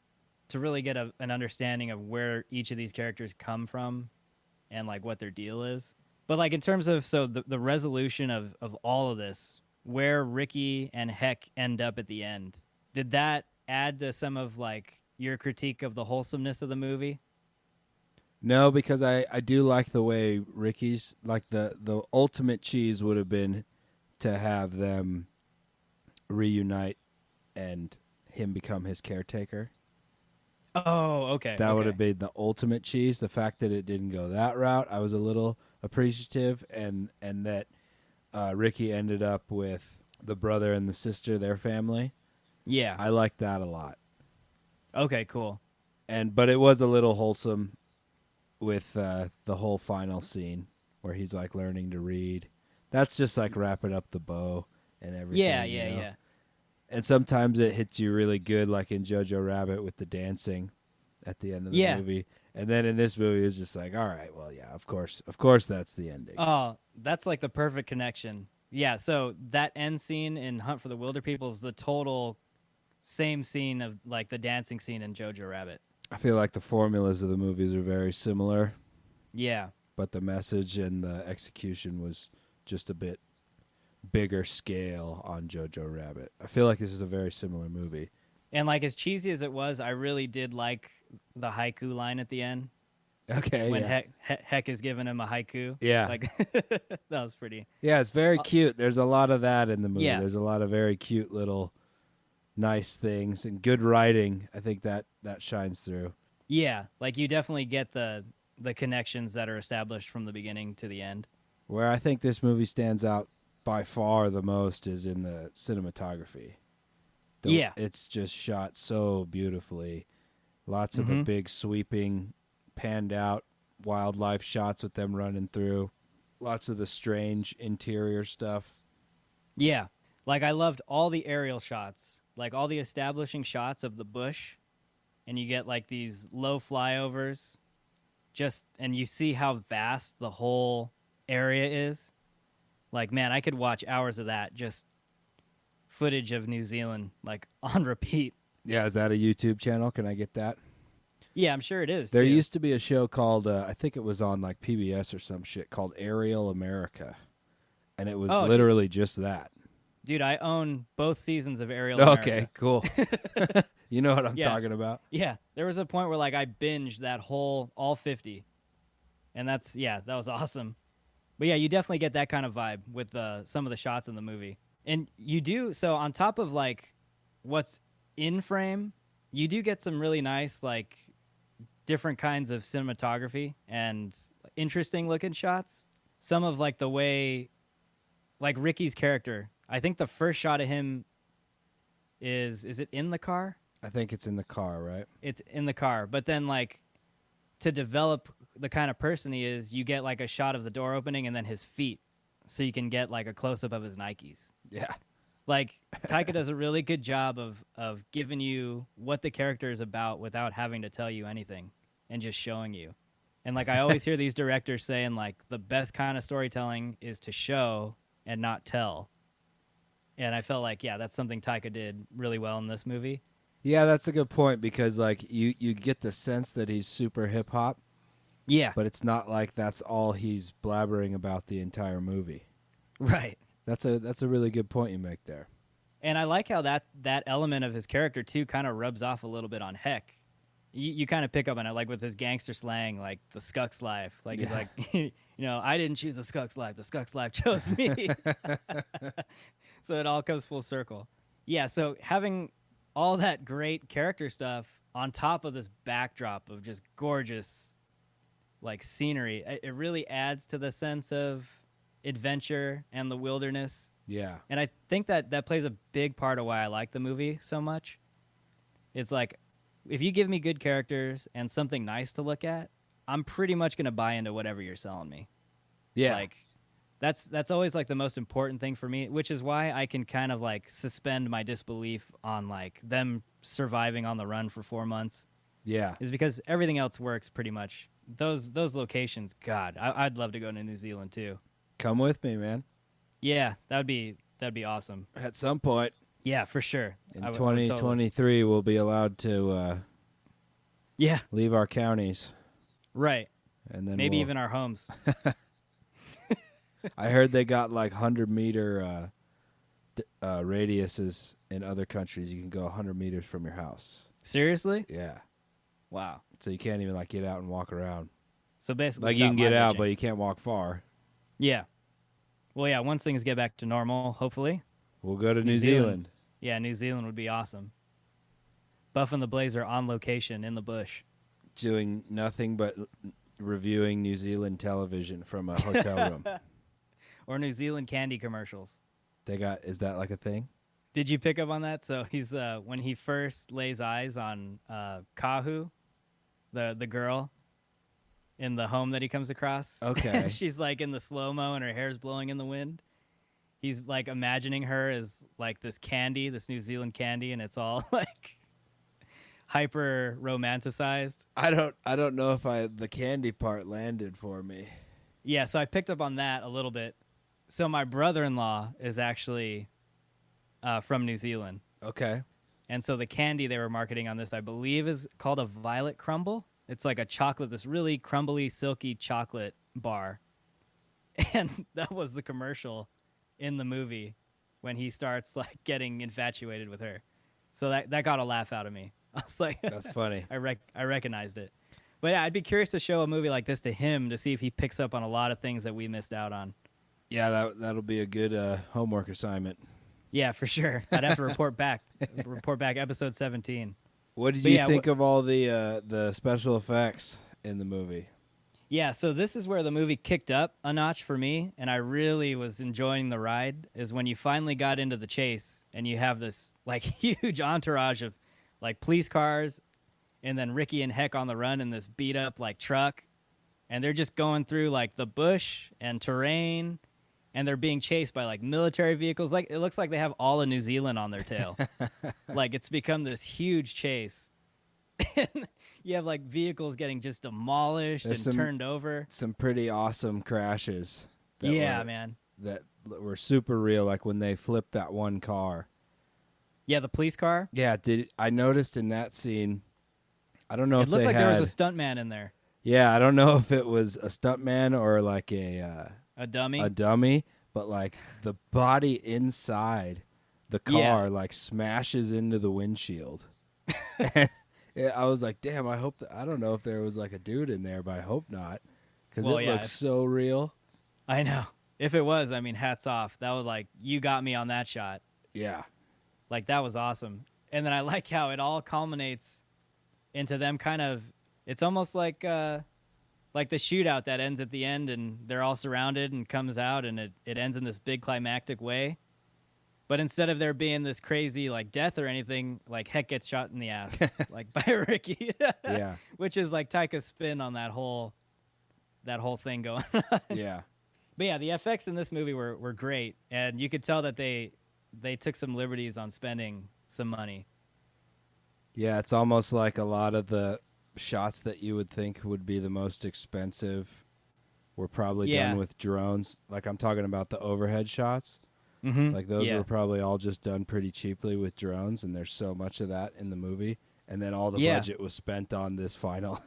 to really get an understanding of where each of these characters come from and like what their deal is. But like in terms of the resolution of all of this, where Ricky and Heck end up at the end, did that add to some of like your critique of the wholesomeness of the movie? No, because I do like the way Ricky's, like the ultimate cheese would have been to have them reunite and him become his caretaker. Oh, okay. That would have been the ultimate cheese. The fact that it didn't go that route, I was a little appreciative, and that Ricky ended up with the brother and the sister, their family. Yeah. I liked that a lot. Okay, cool. But it was a little wholesome with the whole final scene where he's like learning to read. That's just like wrapping up the bow and everything. Yeah. And sometimes it hits you really good, like in Jojo Rabbit with the dancing at the end of the movie. And then in this movie, it's just like, all right, well, yeah, of course that's the ending. Oh, that's like the perfect connection. yeah, so that end scene in Hunt for the Wilderpeople is the total same scene of like the dancing scene in Jojo Rabbit. I feel like the formulas of the movies are very similar, Yeah. but the message and the execution was just a bit bigger scale on Jojo Rabbit. I feel like this is a very similar movie. And like as cheesy as it was, I really did like the haiku line at the end Okay, when yeah. Heck is giving him a haiku. Yeah. Like that was pretty. Yeah, it's very cute. There's a lot of that in the movie. Yeah. There's a lot of very cute little nice things and good writing. I think that shines through. Yeah, like you definitely get the connections that are established from the beginning to the end. Where I think this movie stands out by far the most is in the cinematography. Yeah. It's just shot so beautifully. Lots of the big sweeping, panned out wildlife shots with them running through. Lots of the strange interior stuff. Yeah. Like I loved all the aerial shots, like all the establishing shots of the bush, and you get like these low flyovers and you see how vast the whole area is. Like, man, I could watch hours of that, just footage of New Zealand, like on repeat. Yeah, is that a YouTube channel? Can I get that? Yeah, I'm sure it is. There too. used to be a show called, I think it was on like PBS or some shit, called Aerial America. And it was literally just that. Dude, I own both seasons of Aerial Okay, America. cool. You know what I'm Yeah. talking about? Yeah, there was a point where like I binged that all 50. And that was awesome. But yeah, you definitely get that kind of vibe with some of the shots in the movie. And you do, so on top of like what's in frame, you do get some really nice like different kinds of cinematography and interesting looking shots. Some of like the way, like Ricky's character, I think the first shot of him is it in the car? I think it's in the car, right? It's in the car. But then like to develop the kind of person he is, you get like a shot of the door opening and then his feet. So you can get like a close up of his Nikes. Yeah. Like Taika does a really good job of giving you what the character is about without having to tell you anything and just showing you. And like I always hear these directors saying like the best kind of storytelling is to show and not tell. And I felt like, yeah, that's something Taika did really well in this movie. Yeah, that's a good point because like you get the sense that he's super hip hop, Yeah. but it's not like that's all he's blabbering about the entire movie. Right. That's a really good point you make there. And I like how that element of his character too kind of rubs off a little bit on Heck. You kind of pick up on it, like with his gangster slang, like the Skuck's life. Like he's like, I didn't choose the Skuck's life. The Skuck's life chose me. So it all comes full circle. Yeah. So having all that great character stuff on top of this backdrop of just gorgeous, like scenery, it really adds to the sense of adventure and the wilderness. Yeah. And I think that plays a big part of why I like the movie so much. It's like, if you give me good characters and something nice to look at, I'm pretty much going to buy into whatever you're selling me. Yeah. Like, that's always like the most important thing for me, which is why I can kind of like suspend my disbelief on like them surviving on the run for 4 months. Yeah. Is because everything else works pretty much. Those locations, God, I'd love to go to New Zealand too. Come with me, man. Yeah, that'd be awesome. At some point Yeah, for sure. in I would totally- 2023, we'll be allowed to Yeah, leave our counties, right. and then Maybe we'll- even our homes. I heard they got like 100-meter radiuses in other countries. You can go 100 meters from your house. Seriously? Yeah. Wow. So you can't even like get out and walk around. So basically, Like you stop can get my out, bitching. but you can't walk far. Yeah. Well, yeah. Once things get back to normal, hopefully. We'll go to New New Zealand. Zealand. Yeah, New Zealand would be awesome. Buff and the Blazer on location in the bush. Doing nothing but reviewing New Zealand television from a hotel room. Or New Zealand candy commercials. Is that like a thing? Did you pick up on that? So he's when he first lays eyes on Kahu, the girl in the home that he comes across. Okay. She's like in the slow-mo and her hair's blowing in the wind. He's like imagining her as like this candy, this New Zealand candy, and it's all like hyper romanticized. I don't know if the candy part landed for me. Yeah, so I picked up on that a little bit. So my brother-in-law is actually from New Zealand. Okay. And so the candy they were marketing on this, I believe, is called a violet crumble. It's like a chocolate, this really crumbly, silky chocolate bar. And that was the commercial in the movie when he starts like getting infatuated with her. So that got a laugh out of me. I was like, That's funny. I recognized it. But yeah, I'd be curious to show a movie like this to him to see if he picks up on a lot of things that we missed out on. Yeah, that'll be a good homework assignment. Yeah, for sure. I'd have to report back. Report back episode 17. What did But you yeah, think of all the special effects in the movie? Yeah, so this is where the movie kicked up a notch for me, and I really was enjoying the ride, is when you finally got into the chase, and you have this like huge entourage of like police cars, and then Ricky and Heck on the run in this beat up like truck, and they're just going through like the bush and terrain, and they're being chased by like military vehicles. Like it looks like they have all of New Zealand on their tail. Like it's become this huge chase. You have like vehicles getting just demolished and turned over. Some pretty awesome crashes. Man. That were super real, like when they flipped that one car. Yeah, the police car. Yeah, I noticed in that scene, I don't know It if looked they like had, there was a stuntman in there. Yeah, I don't know if it was a stuntman or like a dummy, but like the body inside the car like smashes into the windshield. And I was like, damn, I don't know if there was like a dude in there, but I hope not, because it looks so real. I know. If it was, I mean, hats off. That was like, you got me on that shot. Yeah. Like, that was awesome. And then I like how it all culminates into them kind of, it's almost like the shootout that ends at the end and they're all surrounded and comes out and it ends in this big climactic way. But instead of there being this crazy like death or anything, like Heck gets shot in the ass, like by Ricky. Yeah. Which is like Taika's spin on that whole thing going on. Yeah. But yeah, the FX in this movie were great, and you could tell that they took some liberties on spending some money. Yeah, it's almost like a lot of the shots that you would think would be the most expensive were probably done with drones. Like I'm talking about the overhead shots. Mm-hmm. Like those were probably all just done pretty cheaply with drones, and there's so much of that in the movie. And then all the budget was spent on this final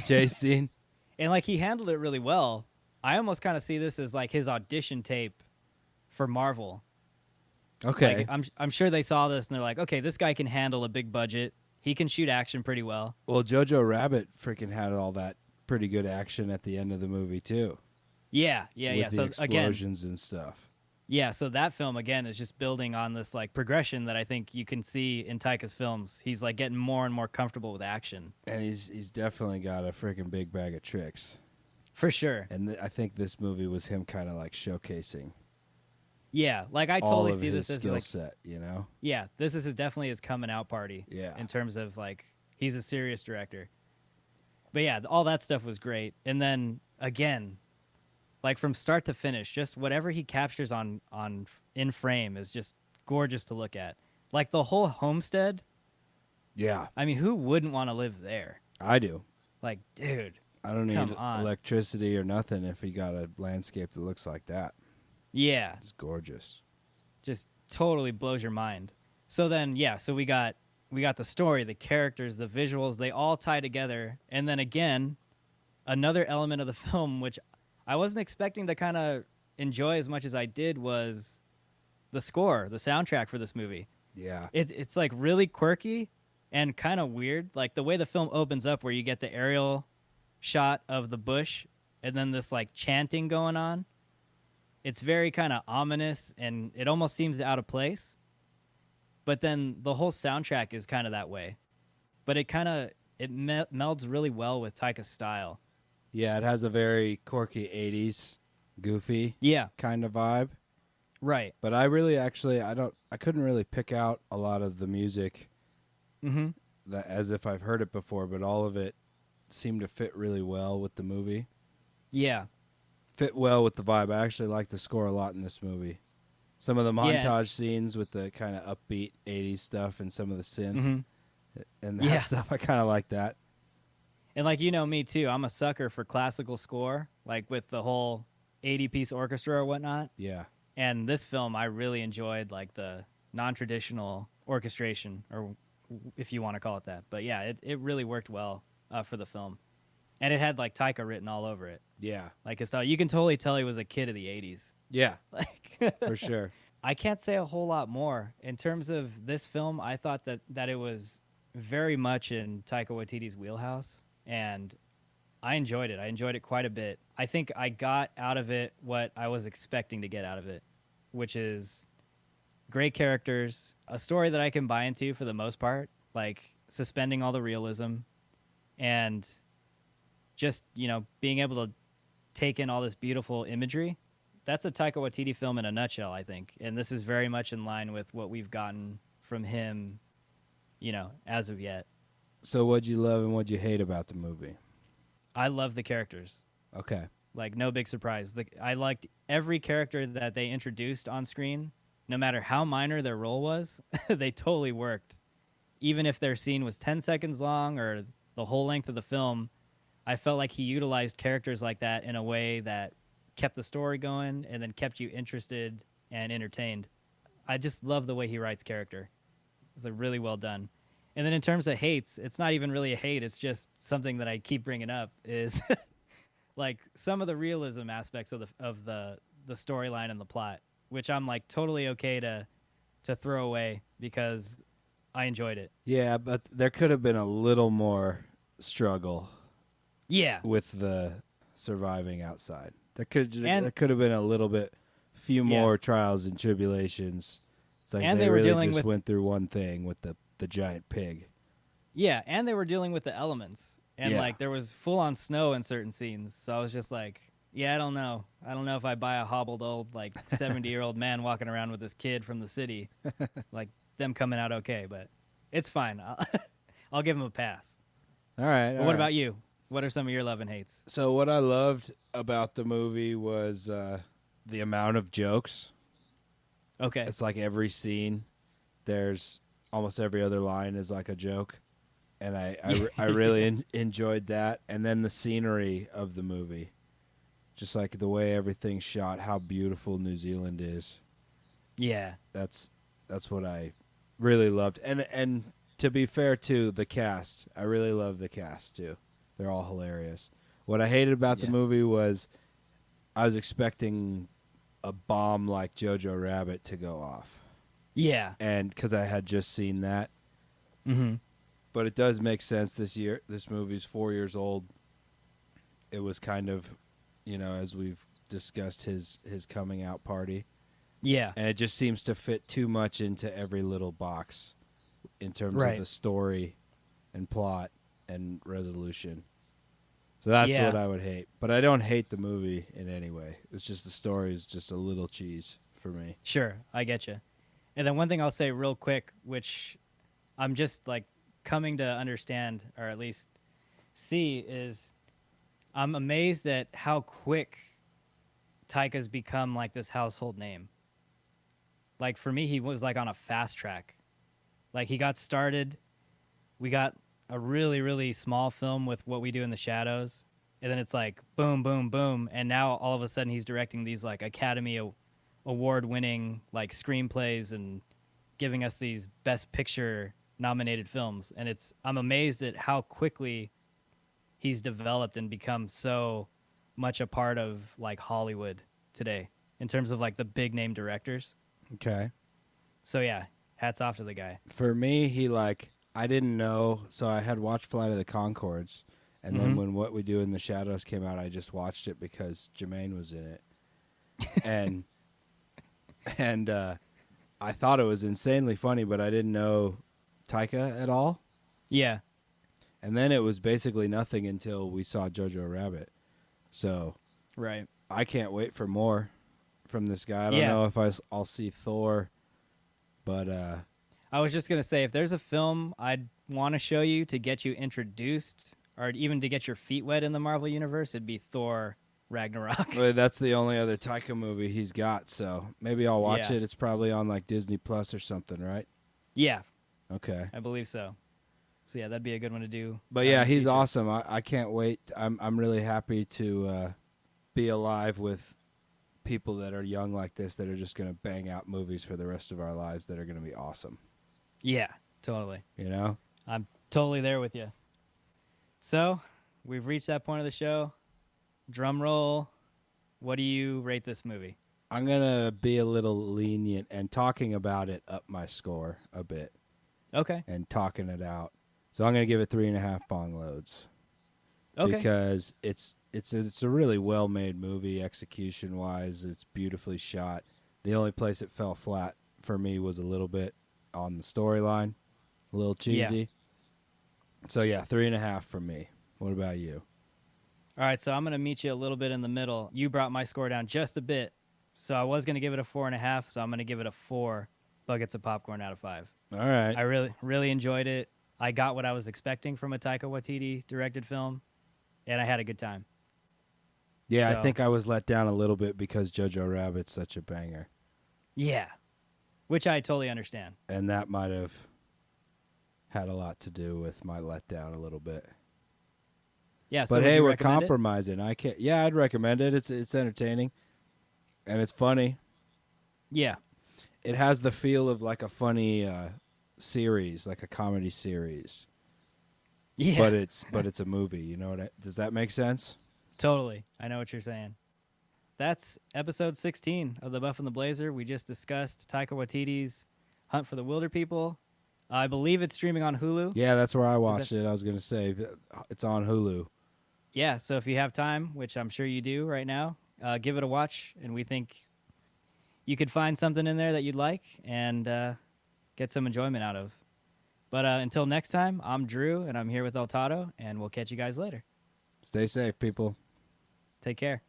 chase scene. And like he handled it really well. I almost kind of see this as like his audition tape for Marvel. Okay. Like, I'm sure they saw this and they're like, okay, this guy can handle a big budget. He can shoot action pretty well. Well, Jojo Rabbit freaking had all that pretty good action at the end of the movie too. Yeah. With the explosions and stuff. Yeah, so that film, again, is just building on this like progression that I think you can see in Taika's films. He's like getting more and more comfortable with action. And he's definitely got a freaking big bag of tricks. For sure. And I think this movie was him kind of like showcasing. Yeah, like I totally see this as like skill set, you know? Yeah, this is definitely his coming out party. Yeah. In terms of like, he's a serious director. But yeah, all that stuff was great. And then, again, like from start to finish, just whatever he captures on in frame is just gorgeous to look at. Like the whole homestead. Yeah. I mean, who wouldn't want to live there? I do. Like, dude. I don't need electricity or nothing if he got a landscape that looks like that. Yeah. It's gorgeous. Just totally blows your mind. So then, so we got the story, the characters, the visuals, they all tie together. And then again, another element of the film, which I wasn't expecting to kind of enjoy as much as I did, was the score, the soundtrack for this movie. Yeah. It's like really quirky and kind of weird. Like the way the film opens up where you get the aerial shot of the bush and then this like chanting going on. It's very kind of ominous and it almost seems out of place. But then the whole soundtrack is kind of that way. But it melds really well with Taika's style. Yeah, it has a very quirky 80s, goofy kind of vibe. Right. But I really I couldn't really pick out a lot of the music that as if I've heard it before, but all of it seemed to fit really well with the movie. Yeah. Fit well with the vibe. I actually like the score a lot in this movie. Some of the montage scenes with the kind of upbeat 80s stuff and some of the synth and that stuff, I kind of like that. And like, you know me too, I'm a sucker for classical score, like with the whole 80-piece orchestra or whatnot. Yeah. And this film, I really enjoyed like the non-traditional orchestration, or if you want to call it that. But yeah, it really worked well for the film, and it had like Taika written all over it. Yeah. Like his style, you can totally tell he was a kid of the '80s. Yeah. Like For sure. I can't say a whole lot more in terms of this film. I thought that it was very much in Taika Waititi's wheelhouse, and I enjoyed it. I enjoyed it quite a bit. I think I got out of it what I was expecting to get out of it, which is great characters, a story that I can buy into for the most part, like suspending all the realism, and just, being able to take in all this beautiful imagery. That's a Taika Waititi film in a nutshell, I think. And this is very much in line with what we've gotten from him, as of yet. So what'd you love and what'd you hate about the movie? I love the characters. Okay. Like, no big surprise. I liked every character that they introduced on screen. No matter how minor their role was, they totally worked. Even if their scene was 10 seconds long or the whole length of the film, I felt like he utilized characters like that in a way that kept the story going and then kept you interested and entertained. I just love the way he writes character. It's like really well done. And then in terms of hates, it's not even really a hate. It's just something that I keep bringing up is like some of the realism aspects of the storyline and the plot, which I'm like totally okay to throw away because I enjoyed it. Yeah, but there could have been a little more struggle. Yeah. With the surviving outside. There could have been a little bit, few more trials and tribulations. It's like they really just went through one thing with the giant pig. Yeah, and they were dealing with the elements. And like there was full on snow in certain scenes. So I was just like, yeah, I don't know. I don't know if I buy a hobbled old like 70-year-old man walking around with this kid from the city, like them coming out okay, but it's fine. I'll give him a pass. All right. But what about you? What are some of your love and hates? So what I loved about the movie was the amount of jokes. Okay. It's like every scene, there's almost every other line is like a joke. And I really enjoyed that. And then the scenery of the movie. Just like the way everything's shot, how beautiful New Zealand is. Yeah. That's what I really loved. And to be fair to the cast, I really love the cast too. They're all hilarious. What I hated about the movie was I was expecting a bomb like Jojo Rabbit to go off. Yeah. And because I had just seen that. Mm-hmm. But it does make sense this year. This movie's 4 years old. It was kind of, as we've discussed, his coming out party. Yeah. And it just seems to fit too much into every little box in terms of the story and plot and resolution. So that's what I would hate. But I don't hate the movie in any way. It's just the story is just a little cheese for me. Sure, I get you. And then one thing I'll say real quick, which I'm just like coming to understand, or at least see, is I'm amazed at how quick Taika's become like this household name. Like for me, he was like on a fast track. Like he got started, we got a really, really small film with What We Do in the Shadows, and then it's like boom, boom, boom, and now all of a sudden he's directing these like Academy Award-winning like screenplays and giving us these Best Picture nominated films, and I'm amazed at how quickly he's developed and become so much a part of like Hollywood today in terms of like the big name directors. Okay. So yeah, hats off to the guy. For me, I didn't know, so I had watched Flight of the Conchords, and then when What We Do in the Shadows came out, I just watched it because Jermaine was in it. And I thought it was insanely funny, but I didn't know Taika at all. Yeah. And then it was basically nothing until we saw Jojo Rabbit. So Right. I can't wait for more from this guy. I don't know if I'll see Thor, but I was just going to say, if there's a film I'd want to show you to get you introduced or even to get your feet wet in the Marvel Universe, it'd be Thor Ragnarok. well, that's the only other Taika movie he's got, so maybe I'll watch Yeah. it. It's probably on like Disney Plus or something, right? Yeah, Okay. I believe so. So yeah, that'd be a good one to do. But yeah, he's awesome. I can't wait. I'm really happy to be alive with people that are young like this that are just going to bang out movies for the rest of our lives that are going to be awesome. Yeah, totally. You know? I'm totally there with you. So, we've reached that point of the show. Drum roll. What do you rate this movie? I'm going to be a little lenient and talking about it up my score a bit. Okay. And talking it out. So I'm going to give it 3.5 bong loads. Okay. Because it's a really well-made movie, execution-wise. It's beautifully shot. The only place it fell flat for me was a little bit on the storyline, a little cheesy. Yeah. So yeah, 3.5 from me. What about you? All right, so I'm going to meet you a little bit in the middle. You brought my score down just a bit, so I was going to give it a 4.5, so I'm going to give it a 4 buckets of popcorn out of 5. All right. I really enjoyed it. I got what I was expecting from a Taika Waititi directed film, and I had a good time. Yeah, So, I think I was let down a little bit because Jojo Rabbit's such a banger. Yeah, which I totally understand. And that might have had a lot to do with my letdown a little bit. Yeah, so But would hey, you we're recommend it? compromising. I can't. Yeah, I'd recommend it. It's entertaining, and it's funny. Yeah, It has the feel of like a funny series, like a comedy series. yeah, But it's a movie. You know does that make sense? totally. I know what you're saying. That's episode 16 of The Buff and the Blazer. We just discussed Taika Waititi's Hunt for the Wilderpeople. I believe it's streaming on Hulu. Yeah, that's where I watched it. I was gonna say it's on Hulu. Yeah, so if you have time, which I'm sure you do right now, give it a watch, and we think you could find something in there that you'd like and get some enjoyment out of. But until next time, I'm Drew, and I'm here with El Toddo, and we'll catch you guys later. Stay safe, people. Take care.